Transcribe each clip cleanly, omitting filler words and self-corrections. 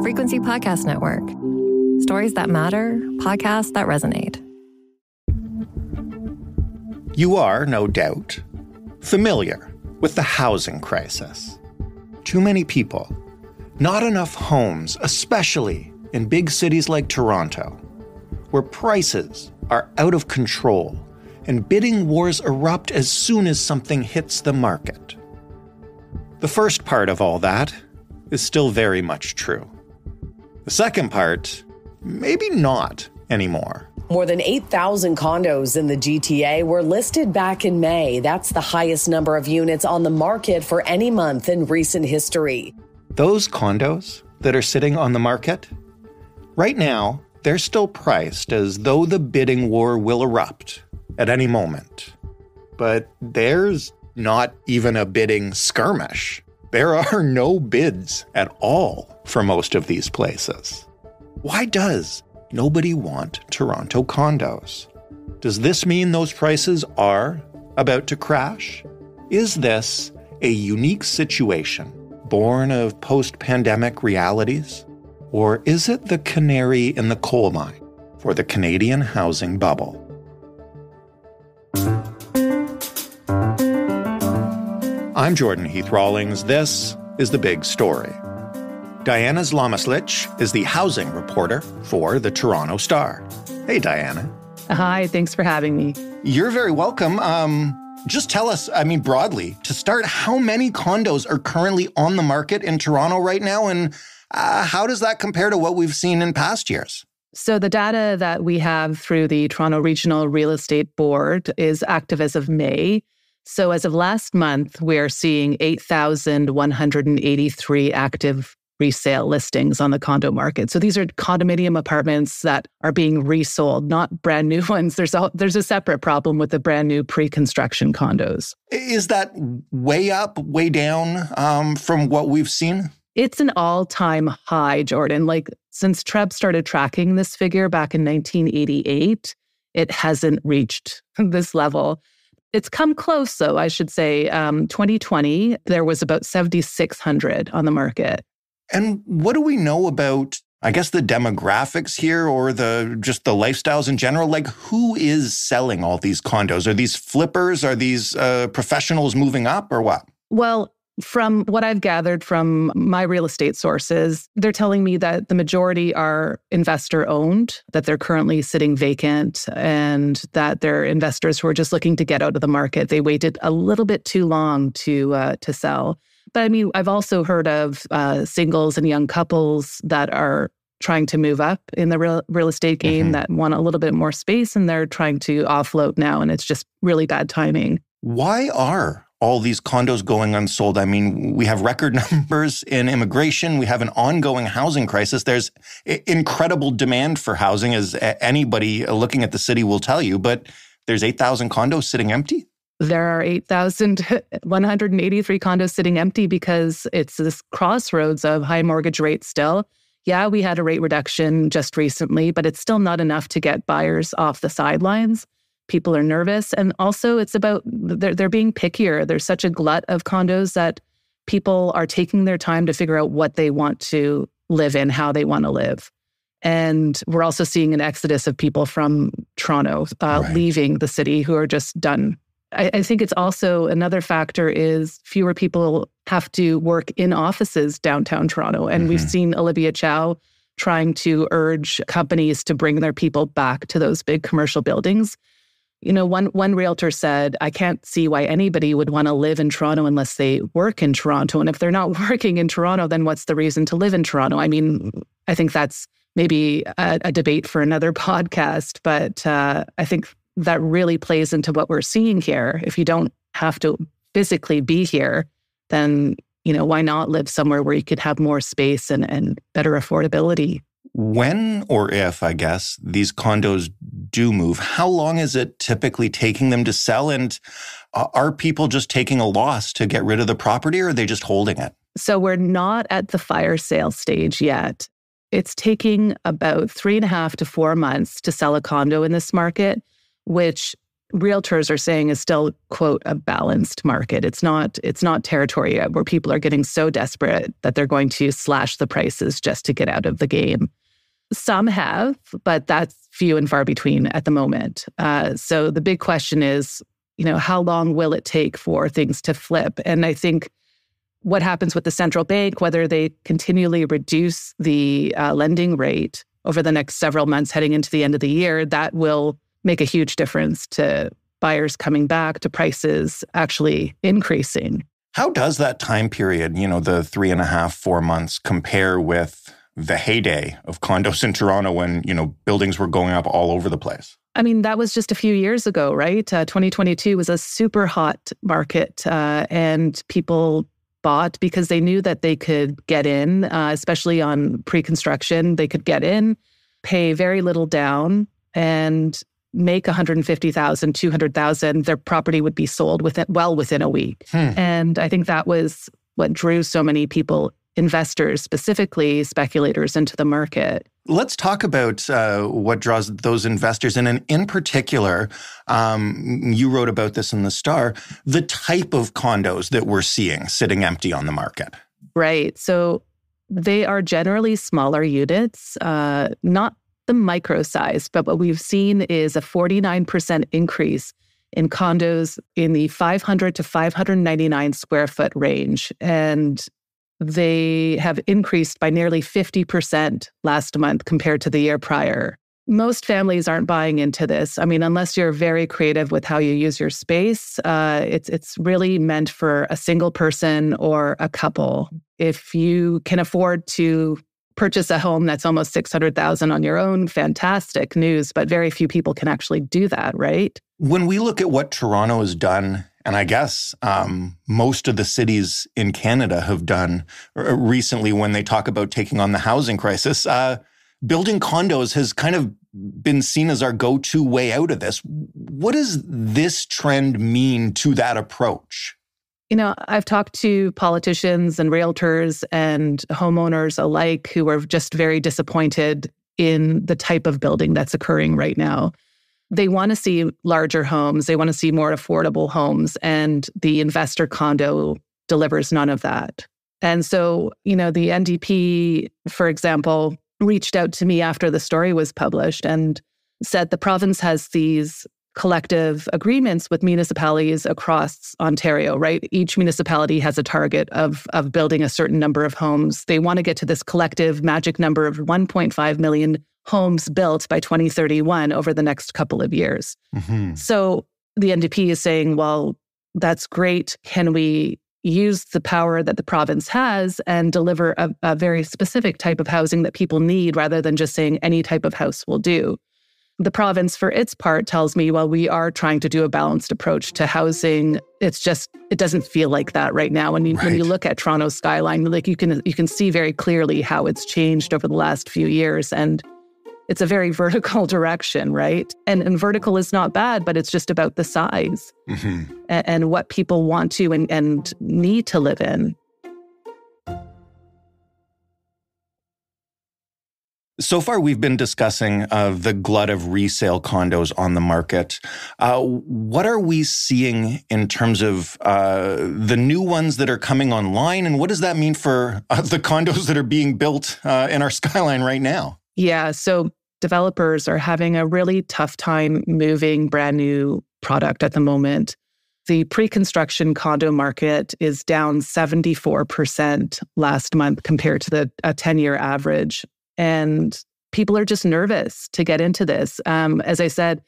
Frequency Podcast Network. Stories that matter, podcasts that resonate. You are, no doubt, familiar with the housing crisis. Too many people, not enough homes, especially in big cities like Toronto, where prices are out of control and bidding wars erupt as soon as something hits the market. The first part of all that is still very much true. The second part, maybe not anymore. More than 8,000 condos in the GTA were listed back in May. That's the highest number of units on the market for any month in recent history. Those condos that are sitting on the market, right now, they're still priced as though the bidding war will erupt at any moment. But there's not even a bidding skirmish. There are no bids at all for most of these places. Why does nobody want Toronto condos? Does this mean those prices are about to crash? Is this a unique situation born of post-pandemic realities? Or is it the canary in the coal mine for the Canadian housing bubble? I'm Jordan Heath Rawlings. This is The Big Story. Diana Zlomislic is the housing reporter for the Toronto Star. Hey, Diana. Hi, thanks for having me. You're very welcome. Just tell us, broadly, to start, how many condos are currently on the market in Toronto right now, and how does that compare to what we've seen in past years? So the data that we have through the Toronto Regional Real Estate Board is active as of May. So as of last month, we're seeing 8,183 active resale listings on the condo market. So these are condominium apartments that are being resold, not brand new ones. There's a separate problem with the brand new pre-construction condos. Is that way up, way down from what we've seen? It's an all-time high, Jordan. Like, since TREB started tracking this figure back in 1988, it hasn't reached this level. It's come close, though, I should say. 2020, there was about 7,600 on the market. And what do we know about, I guess, the demographics here, or just the lifestyles in general? Like, who is selling all these condos? Are these flippers? Are these professionals moving up, or what? Well, from what I've gathered from my real estate sources, they're telling me that the majority are investor-owned, that they're currently sitting vacant, and that they're investors who are just looking to get out of the market. They waited a little bit too long to sell. But I've also heard of singles and young couples that are trying to move up in the real estate game, that want a little bit more space, and they're trying to offload now, and it's just really bad timing. Why are all these condos going unsold? We have record numbers in immigration. We have an ongoing housing crisis. There's incredible demand for housing, as anybody looking at the city will tell you, but there's 8,000 condos sitting empty? There are 8,183 condos sitting empty because it's this crossroads of high mortgage rates still. Yeah, we had a rate reduction just recently, but it's still not enough to get buyers off the sidelines. People are nervous. And also it's about, they're being pickier. There's such a glut of condos that people are taking their time to figure out what they want to live in, how they want to live. And we're also seeing an exodus of people from Toronto leaving the city who are just done. I think it's also another factor is fewer people have to work in offices downtown Toronto. And we've seen Olivia Chow trying to urge companies to bring their people back to those big commercial buildings. One realtor said, I can't see why anybody would want to live in Toronto unless they work in Toronto. And if they're not working in Toronto, then what's the reason to live in Toronto? I think that's maybe a debate for another podcast, but I think that really plays into what we're seeing here. If you don't have to physically be here, then, why not live somewhere where you could have more space and better affordability? When or if, I guess, these condos do move, how long is it typically taking them to sell? And are people just taking a loss to get rid of the property, or are they just holding it? So we're not at the fire sale stage yet. It's taking about 3.5 to 4 months to sell a condo in this market, which realtors are saying is still, quote, a balanced market. It's not territory where people are getting so desperate that they're going to slash the prices just to get out of the game. Some have, but that's few and far between at the moment. So the big question is, how long will it take for things to flip? And I think what happens with the central bank, whether they continually reduce the lending rate over the next several months heading into the end of the year, that will make a huge difference to buyers coming back, to prices actually increasing. How does that time period, the 3.5, 4 months, compare with the heyday of condos in Toronto when, buildings were going up all over the place? I mean, that was just a few years ago, right? 2022 was a super hot market, and people bought because they knew that they could get in, especially on pre-construction. They could get in, pay very little down, and make $150,000, $200,000. Their property would be sold within a week. And I think that was what drew so many people, investors, specifically speculators, into the market. Let's talk about what draws those investors in. And in particular, you wrote about this in the Star, the type of condos that we're seeing sitting empty on the market. Right. So they are generally smaller units, not the micro size, but what we've seen is a 49% increase in condos in the 500 to 599 square foot range. And they have increased by nearly 50% last month compared to the year prior. Most families aren't buying into this. I mean, unless you're very creative with how you use your space, it's really meant for a single person or a couple. If you can afford to purchase a home that's almost $600,000 on your own, fantastic news, but very few people can actually do that, right? When we look at what Toronto has done, and I guess most of the cities in Canada have done recently when they talk about taking on the housing crisis, building condos has kind of been seen as our go-to way out of this. What does this trend mean to that approach? I've talked to politicians and realtors and homeowners alike who are just very disappointed in the type of building that's occurring right now. They want to see larger homes. They want to see more affordable homes. And the investor condo delivers none of that. And so, the NDP, for example, reached out to me after the story was published and said the province has these collective agreements with municipalities across Ontario, right? Each municipality has a target of building a certain number of homes. They want to get to this collective magic number of 1.5 million homes built by 2031 over the next couple of years. Mm-hmm. So the NDP is saying, well, that's great. Can we use the power that the province has and deliver a very specific type of housing that people need rather than just saying any type of house will do? The province, for its part, tells me, well, we are trying to do a balanced approach to housing. It doesn't feel like that right now. When you look at Toronto's skyline, like you can see very clearly how it's changed over the last few years, and it's a very vertical direction, right? And vertical is not bad, but it's just about the size and what people want to and need to live in. So far, we've been discussing the glut of resale condos on the market. What are we seeing in terms of the new ones that are coming online? And what does that mean for the condos that are being built in our skyline right now? Yeah, so developers are having a really tough time moving brand new product at the moment. The pre-construction condo market is down 74% last month compared to a 10-year average. And people are just nervous to get into this. As I said,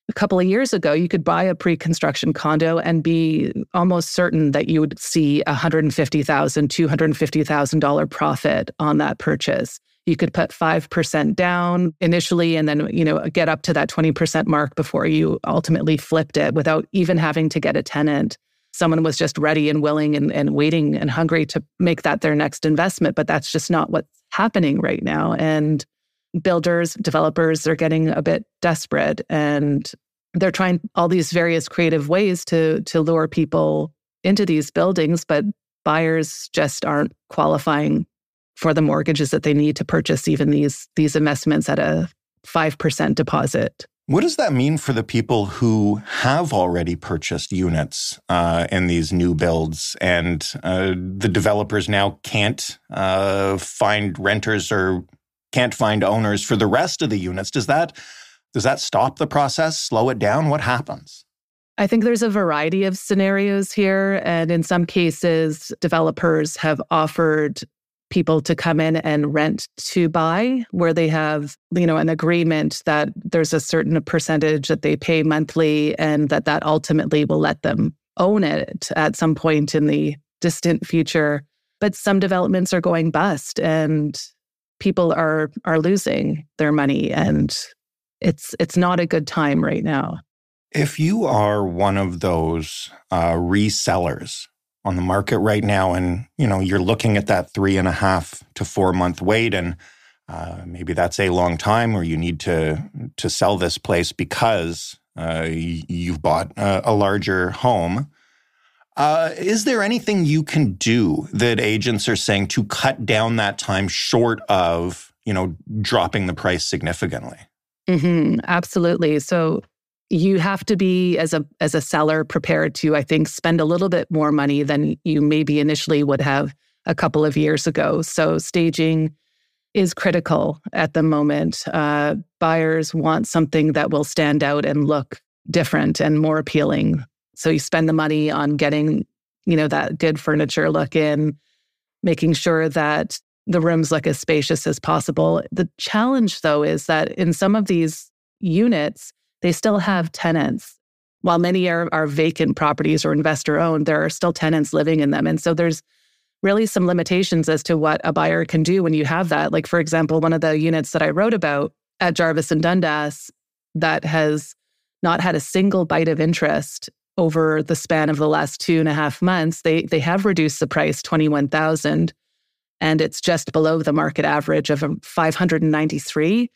a couple of years ago, you could buy a pre-construction condo and be almost certain that you would see $150,000, $250,000 profit on that purchase. You could put 5% down initially and then, get up to that 20% mark before you ultimately flipped it without even having to get a tenant. Someone was just ready and willing and waiting and hungry to make that their next investment. But that's just not what's happening right now. And builders, developers, they're getting a bit desperate and they're trying all these various creative ways to lure people into these buildings, but buyers just aren't qualifying for the mortgages that they need to purchase even these investments at a 5% deposit. What does that mean for the people who have already purchased units in these new builds and the developers now can't find renters or can't find owners for the rest of the units? Does that stop the process, slow it down? What happens? I think there's a variety of scenarios here. And in some cases, developers have offered people to come in and rent to buy, where they have, an agreement that there's a certain percentage that they pay monthly and that ultimately will let them own it at some point in the distant future. But some developments are going bust and people are losing their money, and it's not a good time right now. If you are one of those resellers on the market right now and, you're looking at that 3.5 to 4 month wait, and maybe that's a long time, or you need to sell this place because you've bought a larger home, is there anything you can do that agents are saying to cut down that time short of, dropping the price significantly? Mm-hmm, absolutely. So you have to be, as a seller, prepared to, I think, spend a little bit more money than you maybe initially would have a couple of years ago. So staging is critical at the moment. Buyers want something that will stand out and look different and more appealing. So you spend the money on getting, that good furniture look in, making sure that the rooms look as spacious as possible. The challenge, though, is that in some of these units, they still have tenants. While many are vacant properties or investor-owned, there are still tenants living in them. And so there's really some limitations as to what a buyer can do when you have that. Like, for example, one of the units that I wrote about at Jarvis and Dundas that has not had a single bite of interest over the span of the last 2.5 months, they have reduced the price $21,000. And it's just below the market average of $593.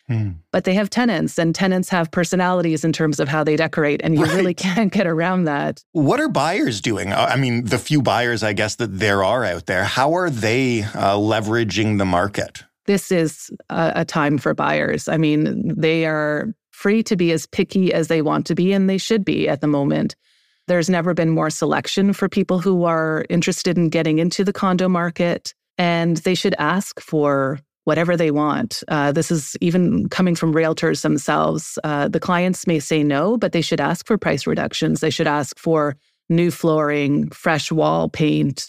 But they have tenants, and tenants have personalities in terms of how they decorate, and you really can't get around that. What are buyers doing? I mean, the few buyers, I guess, that there are out there, how are they leveraging the market? This is a time for buyers. I mean, they are free to be as picky as they want to be, and they should be at the moment. There's never been more selection for people who are interested in getting into the condo market. And they should ask for whatever they want. This is even coming from realtors themselves. The clients may say no, but they should ask for price reductions. They should ask for new flooring, fresh wall paint,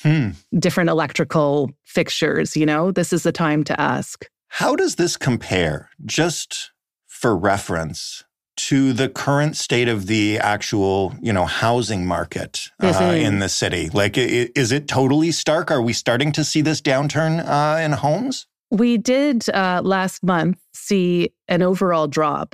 different electrical fixtures. This is the time to ask. How does this compare, just for reference, to the current state of the actual, housing market in the city? Like, is it totally stark? Are we starting to see this downturn in homes? We did last month see an overall drop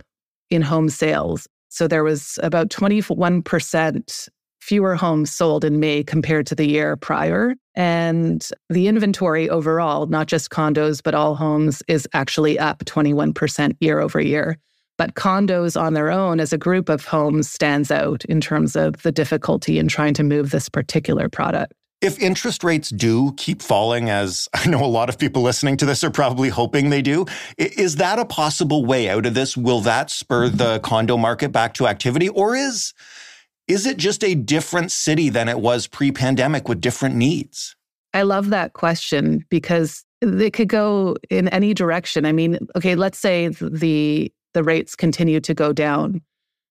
in home sales. So there was about 21% fewer homes sold in May compared to the year prior. And the inventory overall, not just condos, but all homes, is actually up 21% year over year. But condos on their own as a group of homes stands out in terms of the difficulty in trying to move this particular product. If interest rates do keep falling, as I know a lot of people listening to this are probably hoping they do, is that a possible way out of this? Will that spur the condo market back to activity? Or is it just a different city than it was pre-pandemic with different needs? I love that question because it could go in any direction. I mean, okay, let's say the rates continue to go down.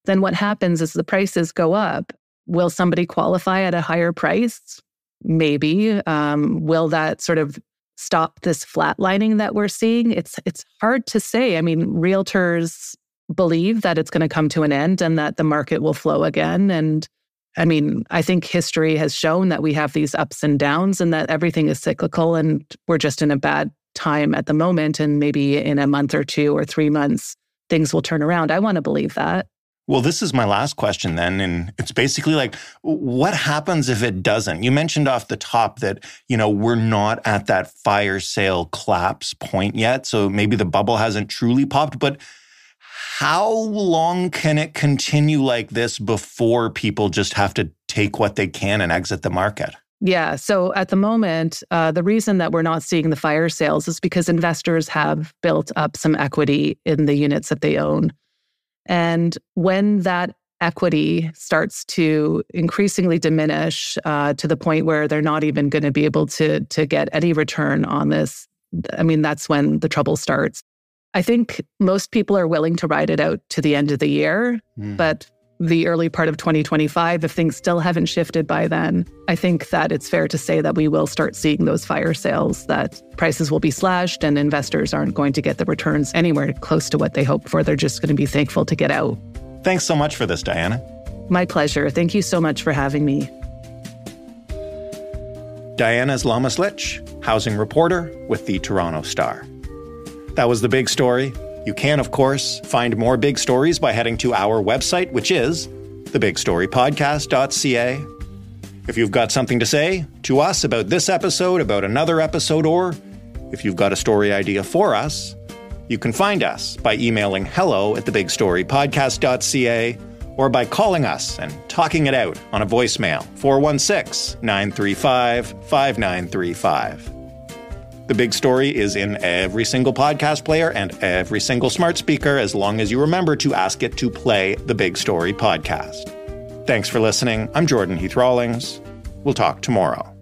Then what happens is the prices go up. Will somebody qualify at a higher price? Maybe. Will that sort of stop this flatlining that we're seeing? It's hard to say. I mean, realtors believe that it's going to come to an end and that the market will flow again. And I mean, I think history has shown that we have these ups and downs and that everything is cyclical and we're just in a bad time at the moment. And maybe in a month or 2 or 3 months, things will turn around. I want to believe that. Well, this is my last question then, and it's basically like, what happens if it doesn't? You mentioned off the top that, we're not at that fire sale collapse point yet, so maybe the bubble hasn't truly popped, but how long can it continue like this before people just have to take what they can and exit the market? Yeah. So at the moment, the reason that we're not seeing the fire sales is because investors have built up some equity in the units that they own. And when that equity starts to increasingly diminish to the point where they're not even going to be able to get any return on this, I mean, that's when the trouble starts. I think most people are willing to ride it out to the end of the year, but the early part of 2025, if things still haven't shifted by then, I think that it's fair to say that we will start seeing those fire sales, that prices will be slashed and investors aren't going to get the returns anywhere close to what they hoped for. They're just going to be thankful to get out. Thanks so much for this, Diana. My pleasure. Thank you so much for having me. Diana Zlomislic, housing reporter with the Toronto Star. That was The Big Story. You can, of course, find more big stories by heading to our website, which is thebigstorypodcast.ca. If you've got something to say to us about this episode, about another episode, or if you've got a story idea for us, you can find us by emailing hello@thebigstorypodcast.ca or by calling us and talking it out on a voicemail, 416-935-5935. The Big Story is in every single podcast player and every single smart speaker, as long as you remember to ask it to play the Big Story podcast. Thanks for listening. I'm Jordan Heath Rawlings. We'll talk tomorrow.